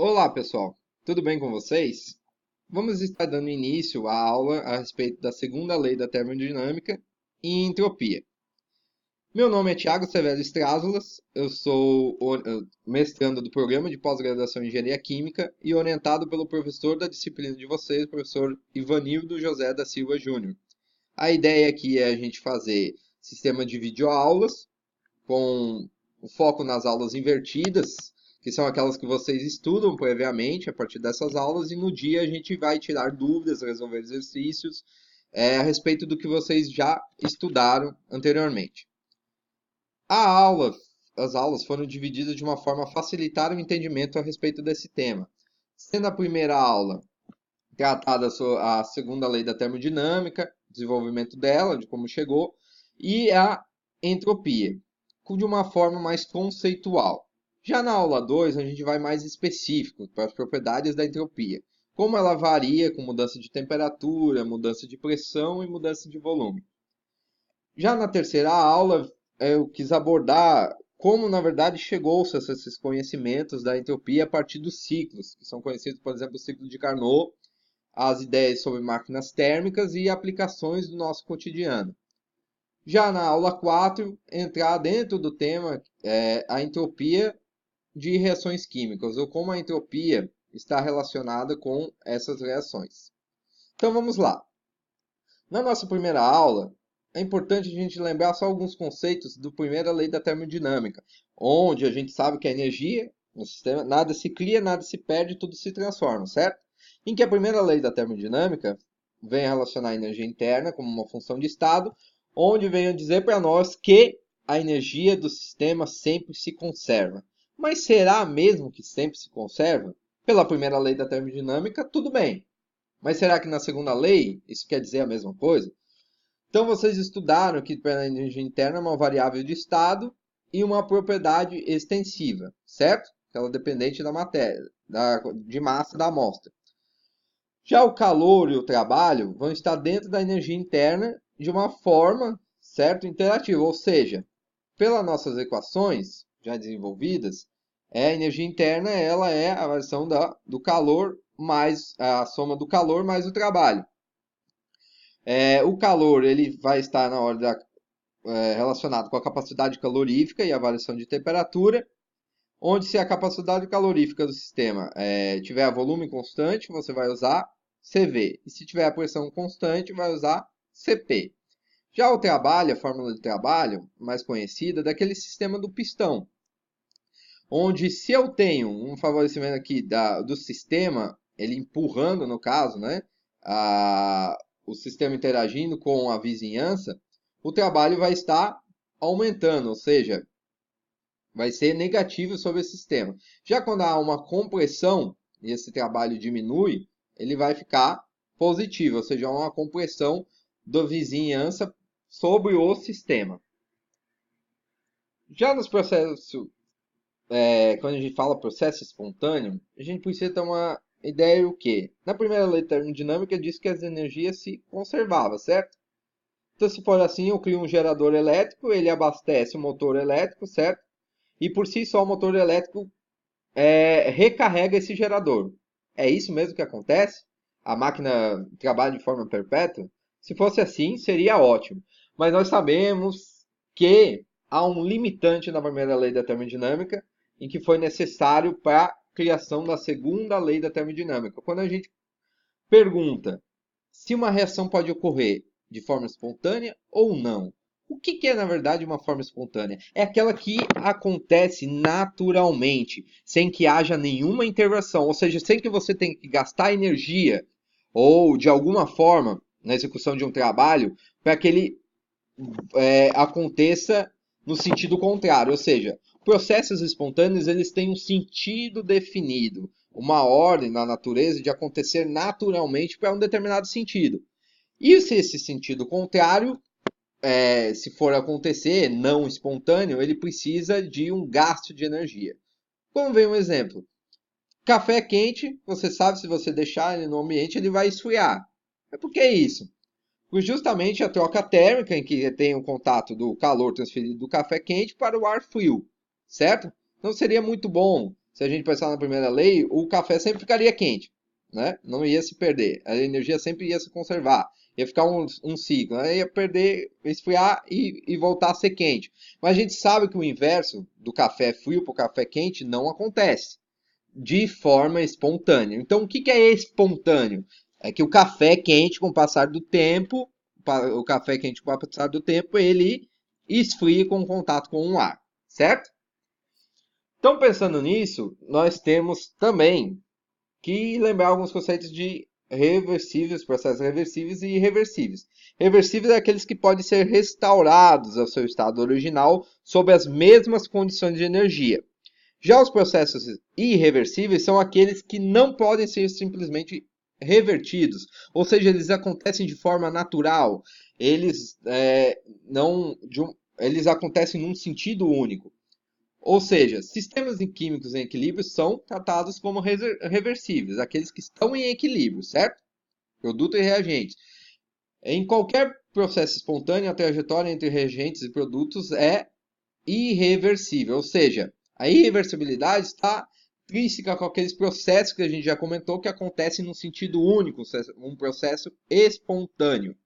Olá, pessoal. Tudo bem com vocês? Vamos estar dando início à aula a respeito da segunda lei da termodinâmica e entropia. Meu nome é Thiago Severo Strázulas, eu sou mestrando do programa de pós-graduação em Engenharia Química e orientado pelo professor da disciplina de vocês, o professor Ivanildo José da Silva Júnior. A ideia aqui é a gente fazer sistema de videoaulas com o foco nas aulas invertidas, que são aquelas que vocês estudam previamente a partir dessas aulas, e no dia a gente vai tirar dúvidas, resolver exercícios a respeito do que vocês já estudaram anteriormente. As aulas foram divididas de uma forma a facilitar o entendimento a respeito desse tema. Sendo a primeira aula tratada a segunda lei da termodinâmica, desenvolvimento dela, de como chegou, e a entropia, de uma forma mais conceitual. Já na aula 2, a gente vai mais específico para as propriedades da entropia, como ela varia com mudança de temperatura, mudança de pressão e mudança de volume. Já na terceira aula, eu quis abordar como, na verdade, chegou-se a esses conhecimentos da entropia a partir dos ciclos, que são conhecidos, por exemplo, o ciclo de Carnot, as ideias sobre máquinas térmicas e aplicações do nosso cotidiano. Já na aula 4, entrar dentro do tema a entropia de reações químicas, ou como a entropia está relacionada com essas reações. Então vamos lá. Na nossa primeira aula, é importante a gente lembrar só alguns conceitos da primeira lei da termodinâmica, onde a gente sabe que a energia no sistema, nada se cria, nada se perde, tudo se transforma, certo? Em que a primeira lei da termodinâmica vem relacionar a energia interna como uma função de estado, onde vem dizer para nós que a energia do sistema sempre se conserva. Mas será mesmo que sempre se conserva? Pela primeira lei da termodinâmica, tudo bem. Mas será que na segunda lei isso quer dizer a mesma coisa? Então vocês estudaram que a energia interna é uma variável de estado e uma propriedade extensiva, certo? Ela é dependente da matéria, de massa da amostra. Já o calor e o trabalho vão estar dentro da energia interna de uma forma, certo, interativa, ou seja, pelas nossas equações já desenvolvidas, a energia interna ela é a variação do calor mais a soma do calor mais o trabalho. O calor ele vai estar na ordem relacionado com a capacidade calorífica e a variação de temperatura, onde se a capacidade calorífica do sistema tiver volume constante, você vai usar CV. E se tiver a pressão constante, vai usar CP. Já o trabalho, a fórmula de trabalho mais conhecida, é daquele sistema do pistão, onde se eu tenho um favorecimento aqui do sistema, ele empurrando no caso, né, o sistema interagindo com a vizinhança, o trabalho vai estar aumentando, ou seja, vai ser negativo sobre esse sistema. Já quando há uma compressão e esse trabalho diminui, ele vai ficar positivo, ou seja, uma compressão da vizinhança sobre o sistema. Já nos processos, quando a gente fala processo espontâneo, a gente precisa ter uma ideia do quê? Na primeira lei termodinâmica diz que as energias se conservavam, certo? Então, se for assim, eu crio um gerador elétrico, ele abastece o motor elétrico, certo? E por si só o motor elétrico recarrega esse gerador. É isso mesmo que acontece? A máquina trabalha de forma perpétua? Se fosse assim, seria ótimo. Mas nós sabemos que há um limitante na primeira lei da termodinâmica, em que foi necessário para a criação da segunda lei da termodinâmica. Quando a gente pergunta se uma reação pode ocorrer de forma espontânea ou não. O que é, na verdade, uma forma espontânea? É aquela que acontece naturalmente, sem que haja nenhuma intervenção, ou seja, sem que você tenha que gastar energia ou, de alguma forma, na execução de um trabalho, para que ele aconteça no sentido contrário, ou seja, processos espontâneos eles têm um sentido definido, uma ordem na natureza de acontecer naturalmente para um determinado sentido. E se esse sentido contrário, se for acontecer não espontâneo, ele precisa de um gasto de energia. Como vem um exemplo? Café quente, você sabe se você deixar ele no ambiente, ele vai esfriar. Mas por que isso? Porque justamente a troca térmica em que tem o contato do calor transferido do café quente para o ar frio, certo? Então seria muito bom se a gente pensar na primeira lei, o café sempre ficaria quente, né? Não ia se perder. A energia sempre ia se conservar. Ia ficar um ciclo, né? Ia perder, esfriar e voltar a ser quente. Mas a gente sabe que o inverso do café frio para o café quente não acontece de forma espontânea. Então, o que é espontâneo? É que o café quente, com o passar do tempo, o café quente com o passar do tempo, ele esfria com contato com o ar, certo? Então, pensando nisso, nós temos também que lembrar alguns conceitos de reversíveis, processos reversíveis e irreversíveis. Reversíveis é aqueles que podem ser restaurados ao seu estado original sob as mesmas condições de energia. Já os processos irreversíveis são aqueles que não podem ser simplesmente revertidos, ou seja, eles acontecem de forma natural, eles, não, eles acontecem num sentido único. Ou seja, sistemas químicos em equilíbrio são tratados como reversíveis, aqueles que estão em equilíbrio, certo? Produto e reagentes. Em qualquer processo espontâneo, a trajetória entre reagentes e produtos é irreversível, ou seja, a irreversibilidade está intrínseca com aqueles processos que a gente já comentou que acontecem num sentido único, um processo espontâneo.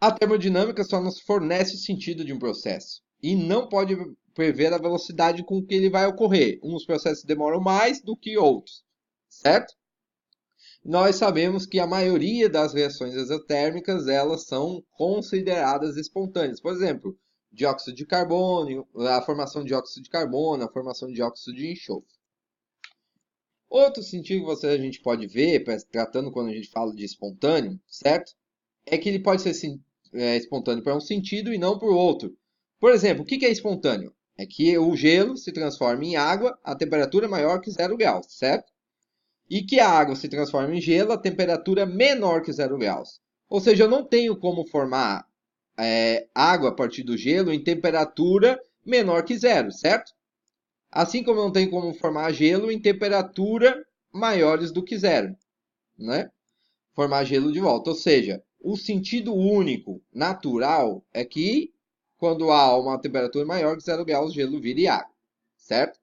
A termodinâmica só nos fornece o sentido de um processo e não pode prever a velocidade com que ele vai ocorrer. Uns processos demoram mais do que outros, certo? Nós sabemos que a maioria das reações exotérmicas elas são consideradas espontâneas. Por exemplo, dióxido de carbono, a formação de dióxido de carbono, a formação de dióxido de enxofre. Outro sentido que a gente pode ver, tratando quando a gente fala de espontâneo, certo? É que ele pode ser espontâneo para um sentido e não para o outro. Por exemplo, o que é espontâneo? É que o gelo se transforma em água a temperatura maior que 0 graus, certo? E que a água se transforma em gelo a temperatura menor que 0 graus. Ou seja, eu não tenho como formar água a partir do gelo em temperatura menor que 0, certo? Assim como eu não tenho como formar gelo em temperatura maiores do que 0, né? Formar gelo de volta. Ou seja, o sentido único, natural, é que quando há uma temperatura maior que 0 graus, gelo vira água, certo?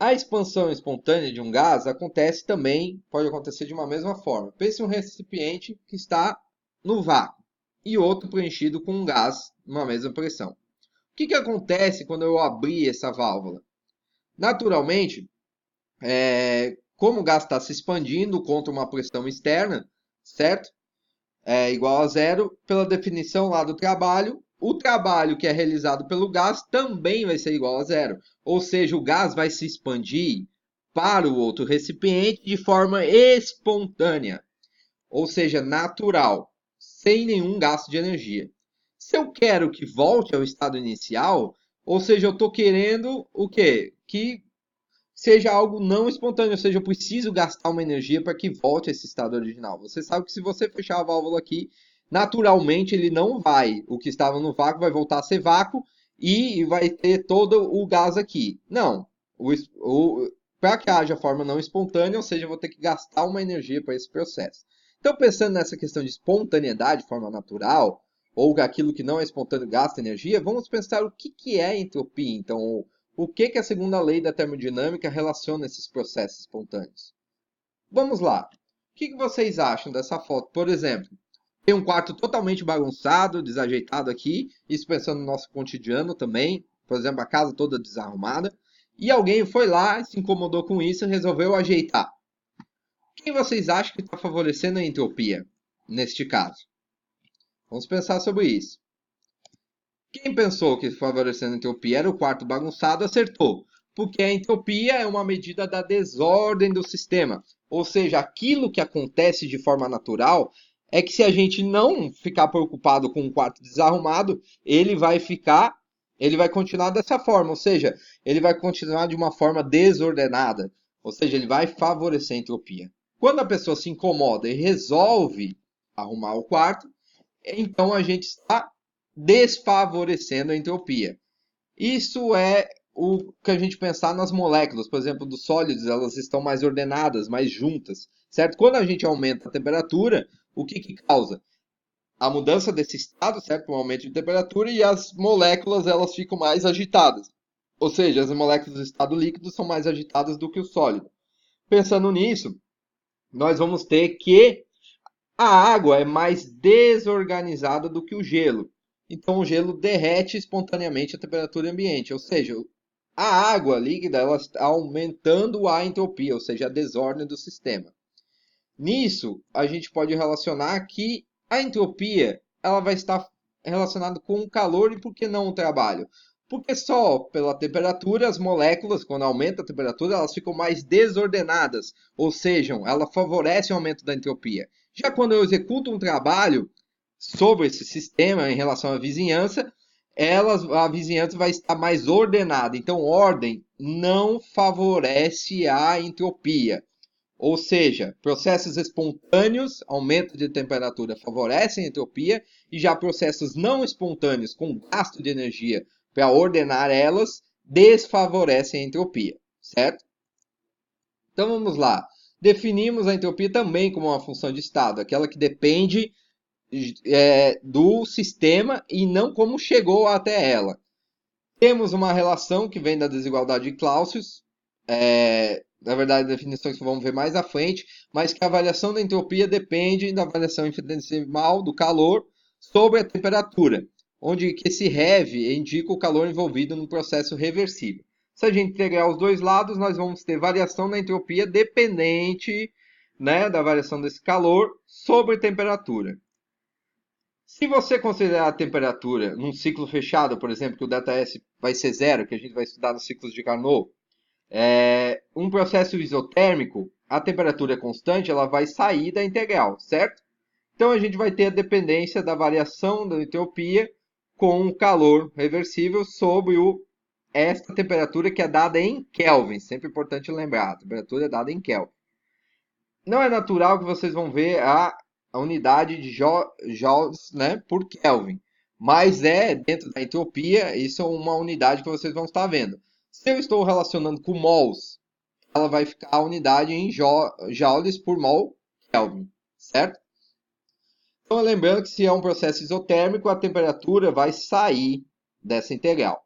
A expansão espontânea de um gás acontece também, pode acontecer de uma mesma forma. Pense em um recipiente que está no vácuo e outro preenchido com um gás numa mesma pressão. O que acontece quando eu abrir essa válvula? Naturalmente, como o gás está se expandindo contra uma pressão externa, certo? Igual a zero, pela definição lá do trabalho, o trabalho que é realizado pelo gás também vai ser igual a zero. Ou seja, o gás vai se expandir para o outro recipiente de forma espontânea, ou seja, natural, sem nenhum gasto de energia. Se eu quero que volte ao estado inicial, ou seja, eu estou querendo o quê? Que seja algo não espontâneo, ou seja, eu preciso gastar uma energia para que volte a esse estado original. Você sabe que se você fechar a válvula aqui, naturalmente ele não vai. O que estava no vácuo vai voltar a ser vácuo e vai ter todo o gás aqui. Não. Para que haja forma não espontânea, ou seja, eu vou ter que gastar uma energia para esse processo. Então, pensando nessa questão de espontaneidade, forma natural, ou aquilo que não é espontâneo gasta energia, vamos pensar o que é entropia. Então, o que a segunda lei da termodinâmica relaciona esses processos espontâneos? Vamos lá. O que vocês acham dessa foto? Por exemplo, tem um quarto totalmente bagunçado, desajeitado aqui, isso pensando no nosso cotidiano também, por exemplo, a casa toda desarrumada, e alguém foi lá, se incomodou com isso e resolveu ajeitar. Quem vocês acham que está favorecendo a entropia neste caso? Vamos pensar sobre isso. Quem pensou que favorecendo a entropia era o quarto bagunçado, acertou. Porque a entropia é uma medida da desordem do sistema. Ou seja, aquilo que acontece de forma natural é que se a gente não ficar preocupado com um quarto desarrumado, ele vai continuar dessa forma. Ou seja, ele vai continuar de uma forma desordenada. Ou seja, ele vai favorecer a entropia. Quando a pessoa se incomoda e resolve arrumar o quarto, então a gente está desfavorecendo a entropia. Isso é o que a gente pensar nas moléculas, por exemplo, dos sólidos, elas estão mais ordenadas, mais juntas, certo? Quando a gente aumenta a temperatura, o que causa? A mudança desse estado, certo? Um aumento de temperatura e as moléculas elas ficam mais agitadas. Ou seja, as moléculas do estado líquido são mais agitadas do que o sólido. Pensando nisso, nós vamos ter que a água é mais desorganizada do que o gelo. Então o gelo derrete espontaneamente a temperatura ambiente, ou seja, a água líquida ela está aumentando a entropia, ou seja, a desordem do sistema. Nisso, a gente pode relacionar que a entropia ela vai estar relacionada com o calor e por que não o trabalho? Porque só pela temperatura, as moléculas, quando aumenta a temperatura, elas ficam mais desordenadas, ou seja, ela favorece o aumento da entropia. Já quando eu executo um trabalho sobre esse sistema em relação à vizinhança, a vizinhança vai estar mais ordenada. Então, ordem não favorece a entropia. Ou seja, processos espontâneos, aumento de temperatura, favorecem a entropia, e já processos não espontâneos, com gasto de energia para ordenar elas, desfavorecem a entropia, certo? Então vamos lá. Definimos a entropia também como uma função de estado, aquela que depende do sistema e não como chegou até ela. Temos uma relação que vem da desigualdade de Clausius, na verdade, definições que vamos ver mais à frente, mas que a variação da entropia depende da variação infinitesimal do calor sobre a temperatura, onde que esse rev indica o calor envolvido no processo reversível. Se a gente integrar os dois lados, nós vamos ter variação da entropia dependente, né, da variação desse calor sobre a temperatura. Se você considerar a temperatura num ciclo fechado, por exemplo, que o ΔS vai ser zero, que a gente vai estudar nos ciclos de Carnot, um processo isotérmico, a temperatura constante, ela vai sair da integral, certo? Então a gente vai ter a dependência da variação da entropia com o calor reversível sobre esta temperatura que é dada em Kelvin. Sempre importante lembrar, a temperatura é dada em Kelvin. Não é natural que vocês vão ver a unidade de joules, né, por Kelvin. Mas dentro da entropia, isso é uma unidade que vocês vão estar vendo. Se eu estou relacionando com mols, ela vai ficar a unidade em joules por mol Kelvin, certo? Então, lembrando que se é um processo isotérmico, a temperatura vai sair dessa integral.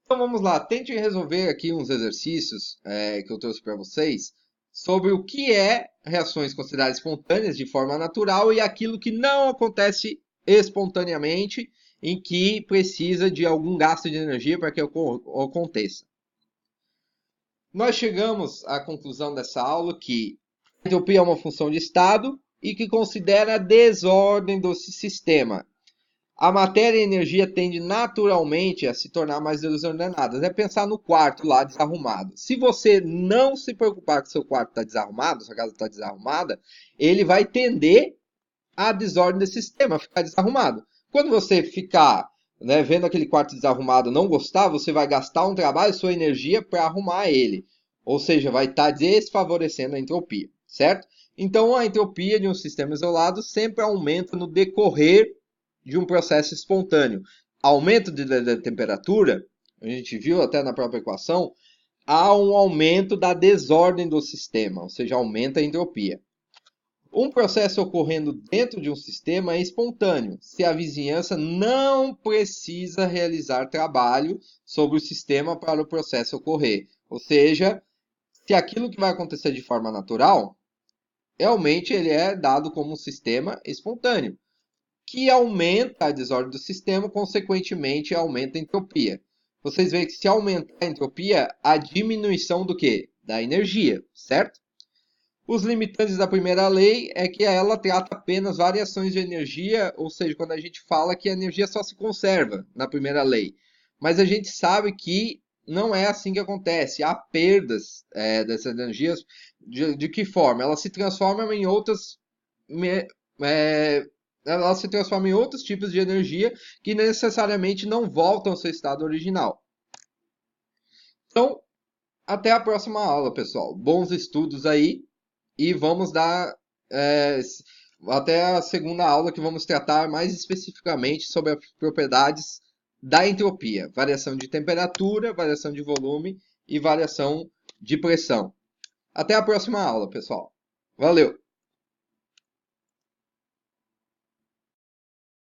Então, vamos lá. Tente resolver aqui uns exercícios que eu trouxe para vocês sobre o que é reações consideradas espontâneas de forma natural e aquilo que não acontece espontaneamente, em que precisa de algum gasto de energia para que aconteça. Nós chegamos à conclusão dessa aula que a entropia é uma função de estado e que considera a desordem do sistema. A matéria e a energia tendem naturalmente a se tornar mais desordenadas. É pensar no quarto lá desarrumado. Se você não se preocupar que seu quarto está desarrumado, sua casa está desarrumada, ele vai tender à desordem desse sistema, a ficar desarrumado. Quando você ficar vendo aquele quarto desarrumado não gostar, você vai gastar um trabalho, sua energia para arrumar ele. Ou seja, vai estar desfavorecendo a entropia, certo? Então a entropia de um sistema isolado sempre aumenta no decorrer de um processo espontâneo. Aumento da temperatura, a gente viu até na própria equação, há um aumento da desordem do sistema, ou seja, aumenta a entropia. Um processo ocorrendo dentro de um sistema é espontâneo, se a vizinhança não precisa realizar trabalho sobre o sistema para o processo ocorrer. Ou seja, se aquilo que vai acontecer de forma natural, realmente ele é dado como um sistema espontâneo, que aumenta a desordem do sistema, consequentemente aumenta a entropia. Vocês veem que se aumentar a entropia, a diminuição do quê? Da energia, certo? Os limitantes da primeira lei é que ela trata apenas variações de energia, ou seja, quando a gente fala que a energia só se conserva na primeira lei. Mas a gente sabe que não é assim que acontece. Há perdas dessas energias. De que forma? Elas se transformam em outras... ela se transforma em outros tipos de energia que necessariamente não voltam ao seu estado original. Então, até a próxima aula, pessoal. Bons estudos aí e vamos dar até a segunda aula que vamos tratar mais especificamente sobre as propriedades da entropia. Variação de temperatura, variação de volume e variação de pressão. Até a próxima aula, pessoal. Valeu!